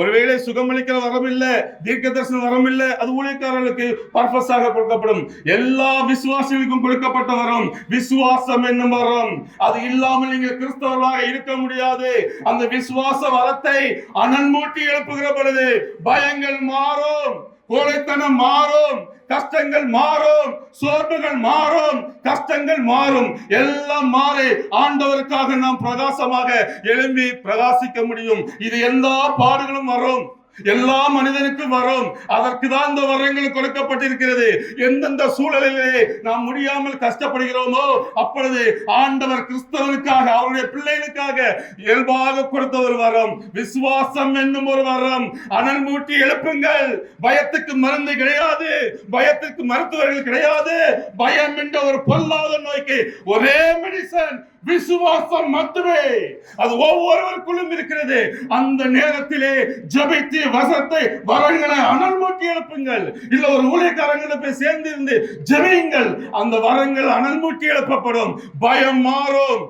ஒருவேளை சுகமளிக்கிற வரம் இல்ல, தீர்க்க தரிசன வரம் இல்ல, அது ஊழியக்காரர்களுக்கு பர்பஸாக கொடுக்கப்படும். எல்லா விசுவாசிகளுக்கும் கொடுக்கப்பட்ட வரம் விசுவாசம் என்னும் வரம். அது இல்லாமல் நீங்கள் கிறிஸ்தவர்களாக இருக்க முடியாது. அந்த விசுவாச வரத்தை அனல் மூட்டி எழுப்புகிற பொழுது பயங்கள் மாறும், கோழைத்தனம் மாறும், கஷ்டங்கள் மாறும், சோர்வுகள் மாறும், கஷ்டங்கள் மாறும், எல்லாம் மாறி ஆண்டவருக்காக நாம் பிரகாசமாக எழும்பி பிரகாசிக்க முடியும். இது எல்லா பாடுகளும் வரும், எல்லா மனிதனுக்கும் வரும். அதற்கு தான் இந்த வரங்கள் கொடுக்கப்பட்டிருக்கிறது. எந்தெந்த சூழலிலே நாம் முடியாமல் கஷ்டப்படுகிறோமோ அப்பொழுது ஆண்டவர் கிறிஸ்தவனுக்காக, அவருடைய பிள்ளைகளுக்காக இயல்பாக கொடுத்த ஒரு வரம் விசுவாசம் என்னும் ஒரு வரம். அனல் மூட்டி எழுப்புங்கள். பயத்துக்கு மருந்து கிடையாது, பயத்திற்கு மருத்துவர்கள் கிடையாது. பயம் என்ற ஒரு பொல்லாத நோய்க்கு ஒரே மெடிசன் விசுவாசம் மட்டுமே. அது ஒவ்வொருவருக்குள்ளும் இருக்கிறது. அந்த நேரத்திலே ஜெபித்து வசத்தை வரங்களை அனல் மூட்டி எழுப்புங்கள். இல்ல ஒரு ஊழியக்காரங்களை போய் சேர்ந்து இருந்து ஜெபியுங்கள். அந்த வரங்கள் அனல் மூட்டி எழுப்பப்படும். பயம் மாறும்.